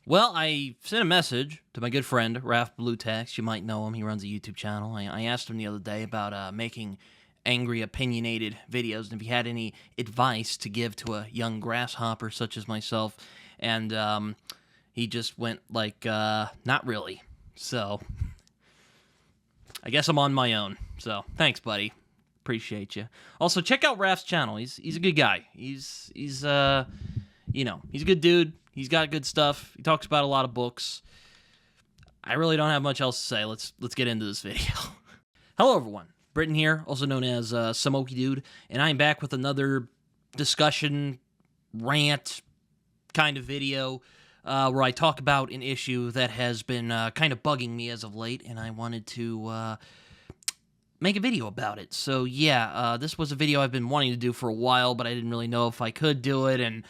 Well, I sent a message to my good friend, Raph Blue Text. You might know him. He runs a YouTube channel. I asked him the other day about making angry, opinionated videos, and if he had any advice to give to a young grasshopper such as myself. And he just went like, not really. So, I guess I'm on my own. So, thanks, buddy. Appreciate you. Also, check out Raph's channel. He's a good guy. He's a good dude. He's got good stuff. He talks about a lot of books. I really don't have much else to say. Let's get into this video. Hello, everyone. Britton here, also known as Smoky Dude, and I'm back with another discussion, rant kind of video where I talk about an issue that has been kind of bugging me as of late, and I wanted to make a video about it. So yeah, this was a video I've been wanting to do for a while, but I didn't really know if I could do it, and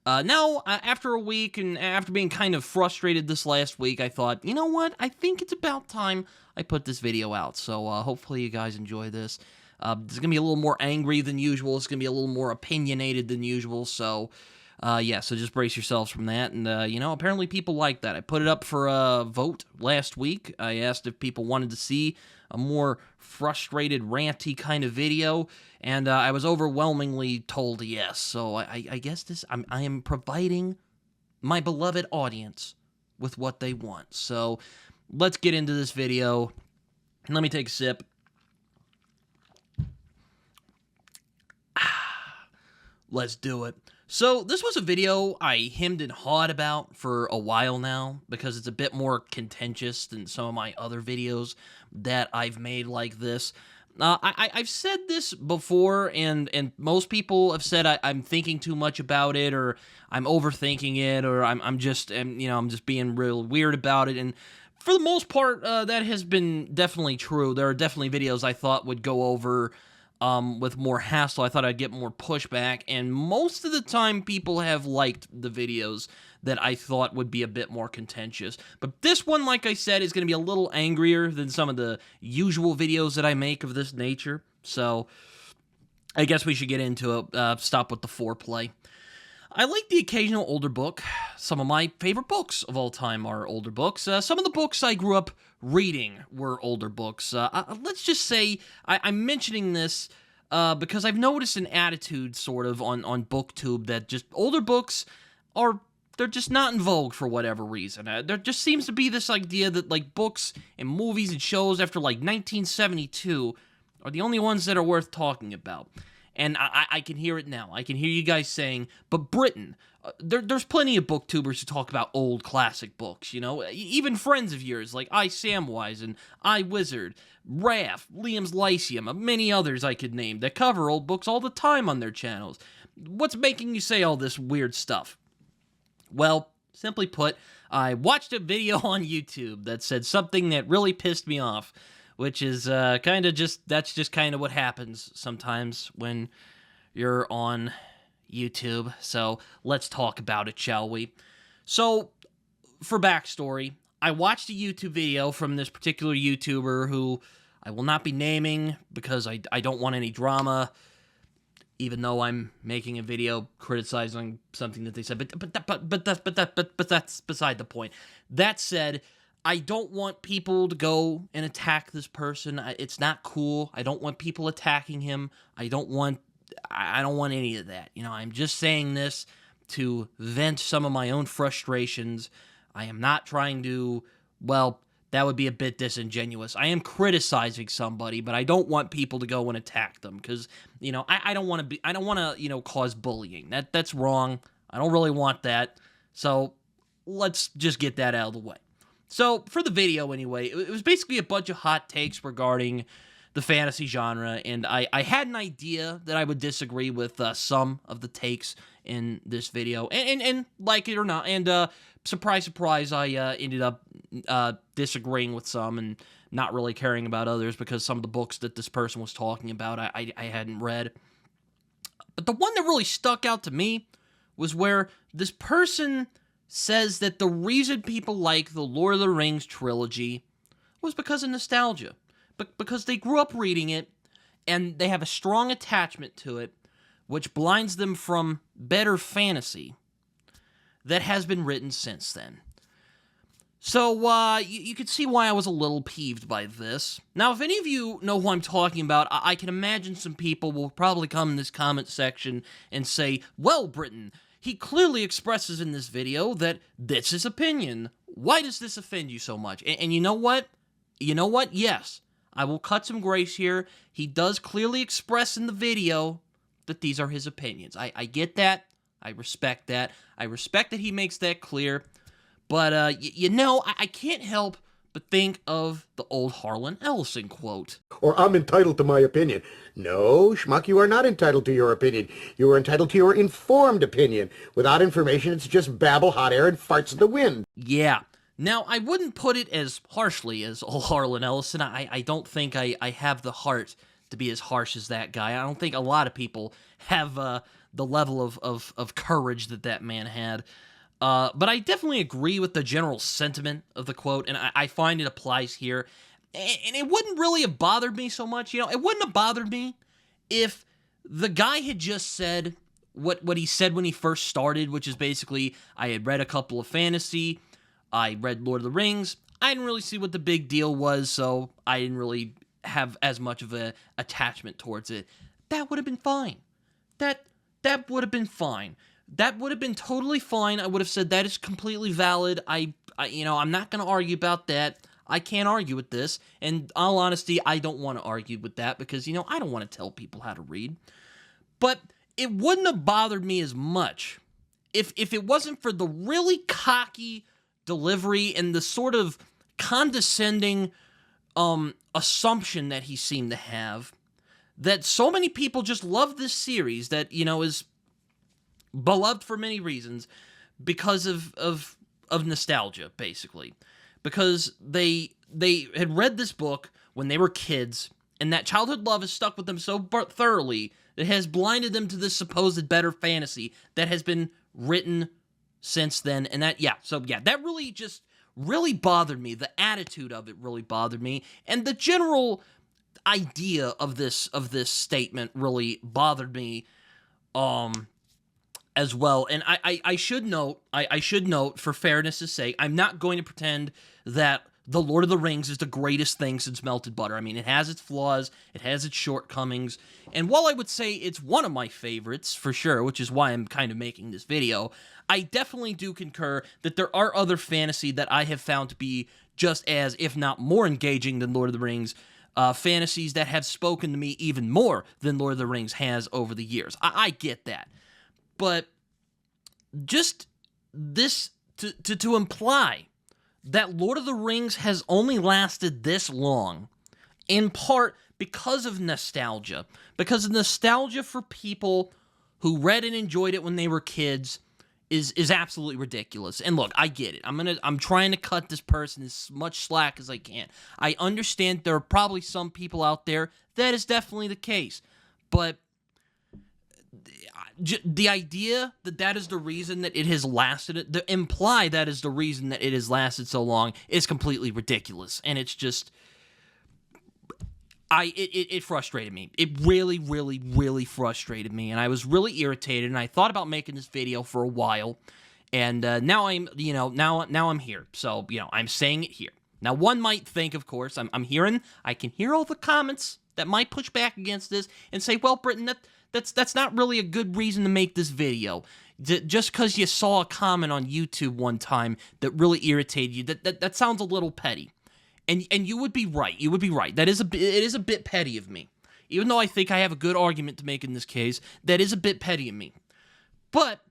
now, after a week, and after being kind of frustrated this last week, I thought, you know what, I think it's about time I put this video out, so hopefully you guys enjoy this. It's going to be a little more angry than usual, it's going to be a little more opinionated than usual, so, yeah, so just brace yourselves from that, and, apparently people like that. I put it up for a vote last week. I asked if people wanted to see a more frustrated, ranty kind of video, and I was overwhelmingly told yes. So I guess I am providing my beloved audience with what they want. So let's get into this video. Let me take a sip. Let's do it. So this was a video I hemmed and hawed about for a while now because it's a bit more contentious than some of my other videos that I've made like this. I've said this before, and most people have said I'm thinking too much about it, or I'm overthinking it, or I'm just being real weird about it. And for the most part, that has been definitely true. There are definitely videos I thought would go over with more hassle. I thought I'd get more pushback, and most of the time people have liked the videos that I thought would be a bit more contentious. But this one, like I said, is going to be a little angrier than some of the usual videos that I make of this nature. So I guess we should get into it. Stop with the foreplay. I like the occasional older book. Some of my favorite books of all time are older books. Some of the books I grew up reading were older books. Let's just say I'm mentioning this because I've noticed an attitude sort of on BookTube that just older books they're just not in vogue for whatever reason. There just seems to be this idea that like books and movies and shows after like 1972 are the only ones that are worth talking about. And I can hear it now. I can hear you guys saying, but Britain, there's plenty of booktubers who talk about old classic books, you know? Even friends of yours like Samwise and Wizard, Raph, Liam's Lyceum, many others I could name that cover old books all the time on their channels. What's making you say all this weird stuff? Well, simply put, I watched a video on YouTube that said something that really pissed me off, which is that's just kind of what happens sometimes when you're on YouTube. So let's talk about it, shall we? So, for backstory, I watched a YouTube video from this particular YouTuber who I will not be naming because I don't want any drama, even though I'm making a video criticizing something that they said. But that's beside the point. That said, I don't want people to go and attack this person. It's not cool. I don't want people attacking him. I don't want any of that. You know, I'm just saying this to vent some of my own frustrations. I am not trying to, well, that would be a bit disingenuous. I am criticizing somebody, but I don't want people to go and attack them because, you know, I don't want to cause bullying. That's wrong. I don't really want that. So let's just get that out of the way. So, for the video anyway, it was basically a bunch of hot takes regarding the fantasy genre, and I had an idea that I would disagree with some of the takes in this video, and like it or not, and surprise, surprise, I ended up disagreeing with some and not really caring about others because some of the books that this person was talking about I hadn't read. But the one that really stuck out to me was where this person says that the reason people like the Lord of the Rings trilogy was because of nostalgia. Because they grew up reading it, and they have a strong attachment to it, which blinds them from better fantasy that has been written since then. So, you could see why I was a little peeved by this. Now, if any of you know who I'm talking about, I can imagine some people will probably come in this comment section and say, well, Britton, he clearly expresses in this video that that's his opinion. Why does this offend you so much? And you know what? You know what? Yes, I will cut some grace here. He does clearly express in the video that these are his opinions. I get that. I respect that. I respect that he makes that clear. But, you know, I can't help but think of the old Harlan Ellison quote. Or I'm entitled to my opinion. No, schmuck, you are not entitled to your opinion. You are entitled to your informed opinion. Without information, it's just babble, hot air, and farts in the wind. Yeah. Now, I wouldn't put it as harshly as old Harlan Ellison. I don't think I have the heart to be as harsh as that guy. I don't think a lot of people have the level of courage that man had. But I definitely agree with the general sentiment of the quote, and I find it applies here. And it wouldn't really have bothered me so much, you know, it wouldn't have bothered me if the guy had just said what he said when he first started, which is basically, I had read a couple of fantasy, I read Lord of the Rings, I didn't really see what the big deal was, so I didn't really have as much of an attachment towards it. That would have been fine. That would have been fine. That would have been totally fine. I would have said that is completely valid. I'm not going to argue about that. I can't argue with this. And in all honesty, I don't want to argue with that because, I don't want to tell people how to read. But it wouldn't have bothered me as much if it wasn't for the really cocky delivery and the sort of condescending assumption that he seemed to have that so many people just love this series that, is beloved for many reasons because of nostalgia, basically. Because they had read this book when they were kids, and that childhood love has stuck with them so thoroughly that it has blinded them to this supposed better fantasy that has been written since then. And that really bothered me. The attitude of it really bothered me, and the general idea of this statement really bothered me as well. And I should note, for fairness' sake, I'm not going to pretend that The Lord of the Rings is the greatest thing since melted butter. I mean, it has its flaws, it has its shortcomings, and while I would say it's one of my favorites, for sure, which is why I'm kind of making this video, I definitely do concur that there are other fantasy that I have found to be just as, if not more engaging than Lord of the Rings, fantasies that have spoken to me even more than Lord of the Rings has over the years. I get that. But just this, to imply that Lord of the Rings has only lasted this long, in part because of nostalgia. Because of nostalgia for people who read and enjoyed it when they were kids is absolutely ridiculous. And look, I get it. I'm trying to cut this person as much slack as I can. I understand there are probably some people out there that is definitely the case. But the idea that is the reason that it has lasted, imply that is the reason that it has lasted so long is completely ridiculous. And it's just, it frustrated me. It really, really, really frustrated me. And I was really irritated, and I thought about making this video for a while. And now I'm, now I'm here. So, I'm saying it here. Now, one might think, of course, I can hear all the comments that might push back against this and say, well, Britton, that's not really a good reason to make this video. Just because you saw a comment on YouTube one time that really irritated you, that sounds a little petty. And you would be right. You would be right. It is a bit petty of me. Even though I think I have a good argument to make in this case, that is a bit petty of me. But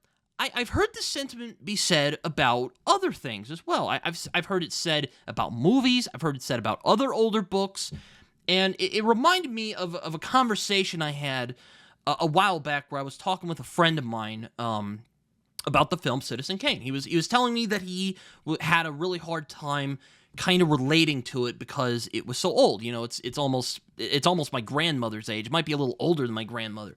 I've heard this sentiment be said about other things as well. I've heard it said about movies. I've heard it said about other older books. And it reminded me of a conversation I had a while back where I was talking with a friend of mine about the film Citizen Kane. He was telling me that he had a really hard time kind of relating to it because it was so old. It's almost my grandmother's age. It might be a little older than my grandmother.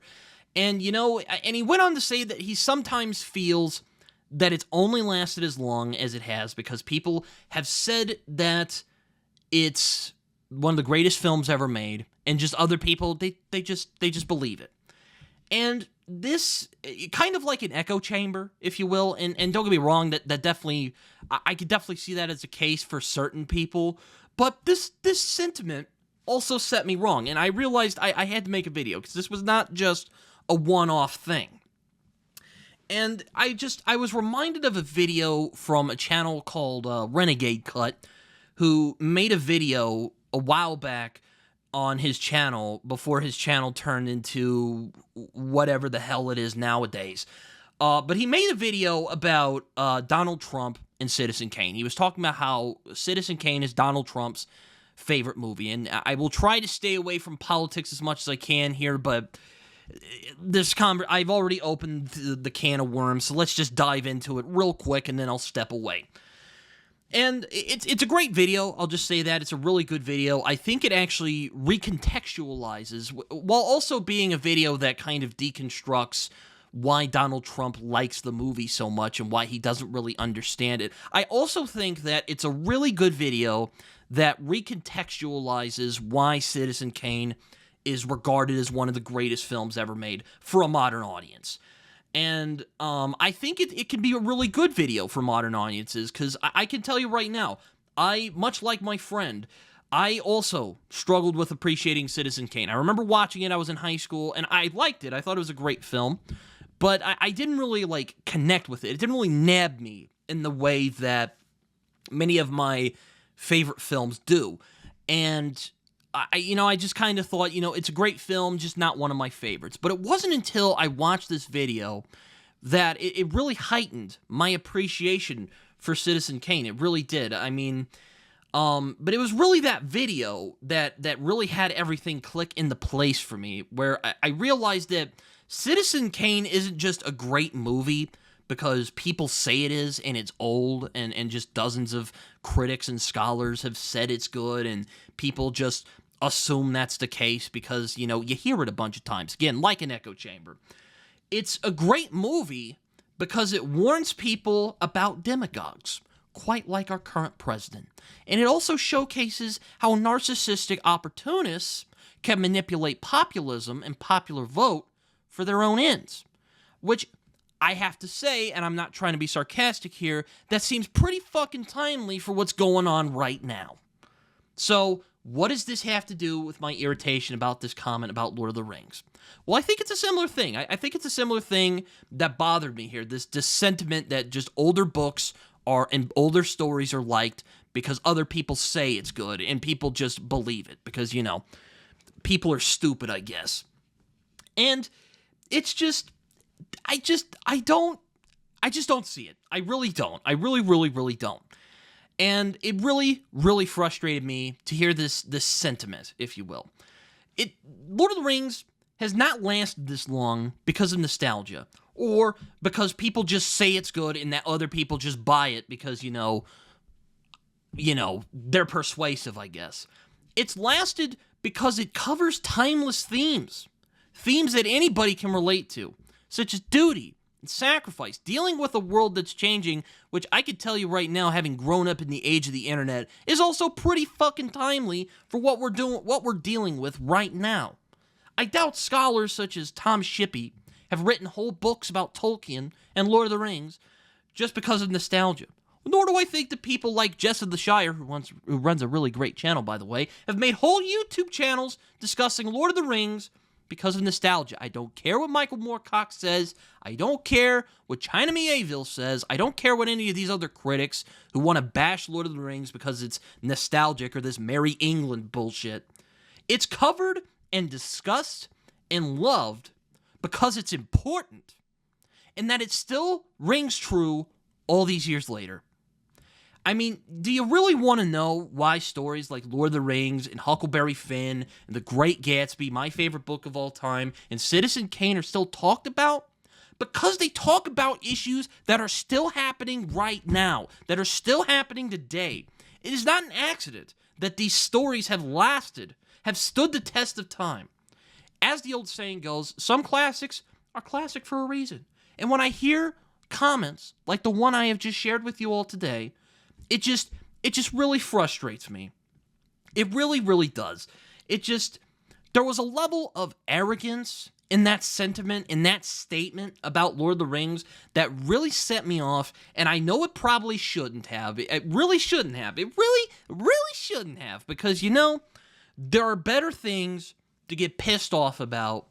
And and he went on to say that he sometimes feels that it's only lasted as long as it has because people have said that it's one of the greatest films ever made, and just other people they just believe it. And this kind of like an echo chamber, if you will, and don't get me wrong, that definitely, I could definitely see that as a case for certain people, but this sentiment also set me wrong, and I realized I had to make a video, because this was not just a one-off thing. And I was reminded of a video from a channel called Renegade Cut, who made a video a while back on his channel before his channel turned into whatever the hell it is nowadays. But he made a video about Donald Trump and Citizen Kane. He was talking about how Citizen Kane is Donald Trump's favorite movie. And I will try to stay away from politics as much as I can here, but I've already opened the can of worms, so let's just dive into it real quick, and then I'll step away. And it's a great video, I'll just say that. It's a really good video. I think it actually recontextualizes, while also being a video that kind of deconstructs why Donald Trump likes the movie so much and why he doesn't really understand it. I also think that it's a really good video that recontextualizes why Citizen Kane is regarded as one of the greatest films ever made for a modern audience. And I think it can be a really good video for modern audiences, because I can tell you right now, much like my friend, I also struggled with appreciating Citizen Kane. I remember watching it, I was in high school, and I liked it. I thought it was a great film, but I didn't really, connect with it. It didn't really nab me in the way that many of my favorite films do. And I just kind of thought, it's a great film, just not one of my favorites. But it wasn't until I watched this video that it really heightened my appreciation for Citizen Kane. It really did. I mean, but it was really that video that really had everything click into place for me, where I realized that Citizen Kane isn't just a great movie because people say it is, and it's old, and just dozens of critics and scholars have said it's good, and people just assume that's the case because, you hear it a bunch of times. Again, like an echo chamber. It's a great movie because it warns people about demagogues, quite like our current president. And it also showcases how narcissistic opportunists can manipulate populism and popular vote for their own ends, which I have to say, and I'm not trying to be sarcastic here, that seems pretty fucking timely for what's going on right now. So, what does this have to do with my irritation about this comment about Lord of the Rings? Well, I think it's a similar thing. I think it's a similar thing that bothered me here. This sentiment that just older books and older stories are liked because other people say it's good, and people just believe it because, people are stupid, I guess. And it's just, I just don't see it. I really don't. I really, really, really don't. And it really, really frustrated me to hear this sentiment, if you will. Lord of the Rings has not lasted this long because of nostalgia, or because people just say it's good and that other people just buy it because, they're persuasive, I guess. It's lasted because it covers timeless themes that anybody can relate to, such as duty and sacrifice, dealing with a world that's changing, which I could tell you right now, having grown up in the age of the internet, is also pretty fucking timely for what we're dealing with right now. I doubt scholars such as Tom Shippey have written whole books about Tolkien and Lord of the Rings just because of nostalgia. Nor do I think that people like Jess of the Shire, who runs a really great channel, by the way, have made whole YouTube channels discussing Lord of the Rings because of nostalgia. I don't care what Michael Moorcock says. I don't care what China Mieville says. I don't care what any of these other critics who want to bash Lord of the Rings because it's nostalgic or this Merry England bullshit. It's covered and discussed and loved because it's important, and that it still rings true all these years later. I mean, do you really want to know why stories like Lord of the Rings and Huckleberry Finn and The Great Gatsby, my favorite book of all time, and Citizen Kane are still talked about? Because they talk about issues that are still happening right now, that are still happening today. It is not an accident that these stories have stood the test of time. As the old saying goes, some classics are classic for a reason. And when I hear comments like the one I have just shared with you all today, it just really frustrates me. It really, really does. There was a level of arrogance in that sentiment, in that statement about Lord of the Rings that really set me off, and I know it probably shouldn't have. It really shouldn't have. It really shouldn't have, because, you know, there are better things to get pissed off about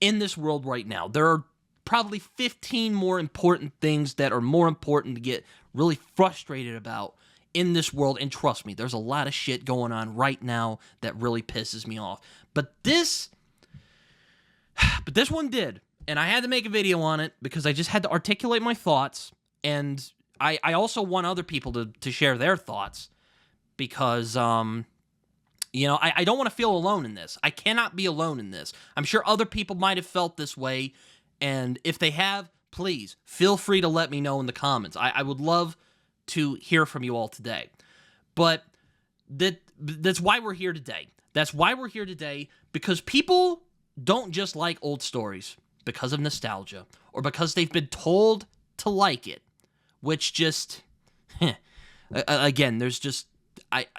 in this world right now. There are probably 15 more important things that are more important to get really frustrated about in this world, and trust me, there's a lot of shit going on right now that really pisses me off. But this one did, and I had to make a video on it because I just had to articulate my thoughts, and I also want other people to share their thoughts, because, you know, I don't want to feel alone in this. I cannot be alone in this. I'm sure other people might have felt this way, and if they have, please, feel free to let me know in the comments. I would love to hear from you all today. But that's why we're here today. That's why we're here today, because people don't just like old stories because of nostalgia or because they've been told to like it, which just, again, there's just,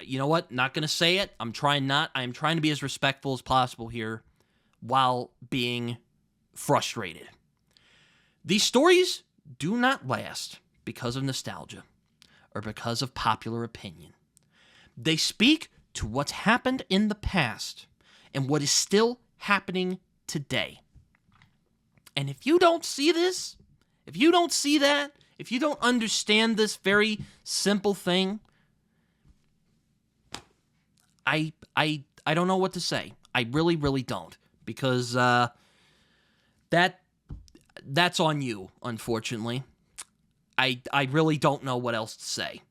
you know what, not going to say it. I am trying to be as respectful as possible here while being frustrated. These stories do not last because of nostalgia or because of popular opinion. They speak to what's happened in the past and what is still happening today. And if you don't see this, if you don't see that, if you don't understand this very simple thing, I don't know what to say. I really don't, because that's on you, unfortunately. I really don't know what else to say.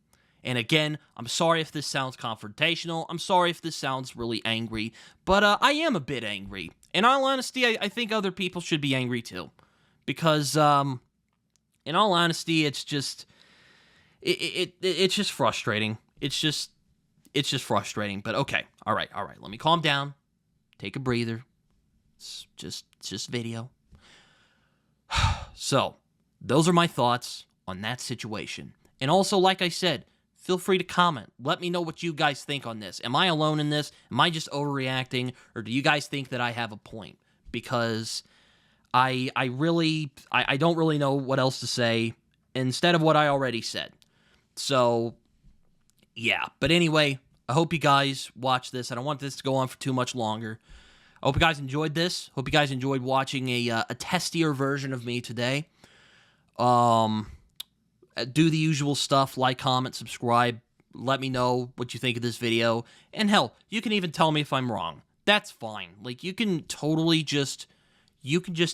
And again, I'm sorry if this sounds confrontational. I'm sorry if this sounds really angry. But I am a bit angry. In all honesty, I think other people should be angry too. Because, in all honesty, it's just... It's just frustrating. It's just frustrating. But okay. All right. Let me calm down. Take a breather. It's just video. So, those are my thoughts on that situation. And also, like I said, feel free to comment. Let me know what you guys think on this. Am I alone in this? Am I just overreacting? Or do you guys think that I have a point? Because I don't really know what else to say instead of what I already said. So, yeah. But anyway, I hope you guys watch this. I don't want this to go on for too much longer. I hope you guys enjoyed this. Hope you guys enjoyed watching a testier version of me today. Do the usual stuff, like, comment, subscribe, let me know what you think of this video, and hell, you can even tell me if I'm wrong. That's fine. Like, you can just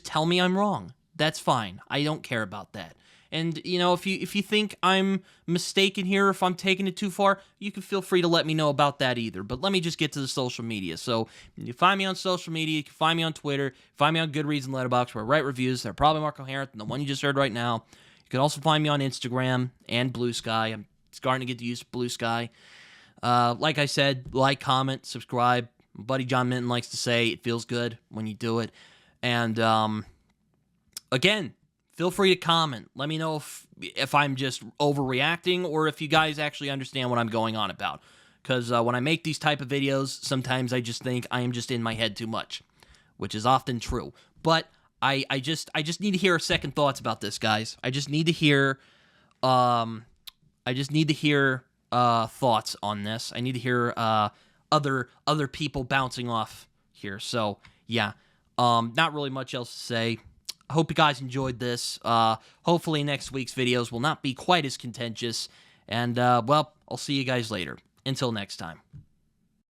tell me I'm wrong. That's fine. I don't care about that. And, you know, if you think I'm mistaken here, if I'm taking it too far, you can feel free to let me know about that either. But let me just get to the social media. So, you find me on social media, you can find me on Twitter, find me on Goodreads and Letterboxd, where I write reviews that are probably more coherent than the one you just heard right now. You can also find me on Instagram and Blue Sky. I'm starting to get to use Blue Sky. Like I said, like, comment, subscribe. My buddy John Minton likes to say it feels good when you do it. And, again, feel free to comment. Let me know if I'm just overreacting or if you guys actually understand what I'm going on about. Because when I make these type of videos, sometimes I just think I am just in my head too much, which is often true. But I just need to hear second thoughts about this, guys. I just need to hear thoughts on this. I need to hear other people bouncing off here. So yeah, not really much else to say. I hope you guys enjoyed this. Hopefully next week's videos will not be quite as contentious. And well, I'll see you guys later. Until next time.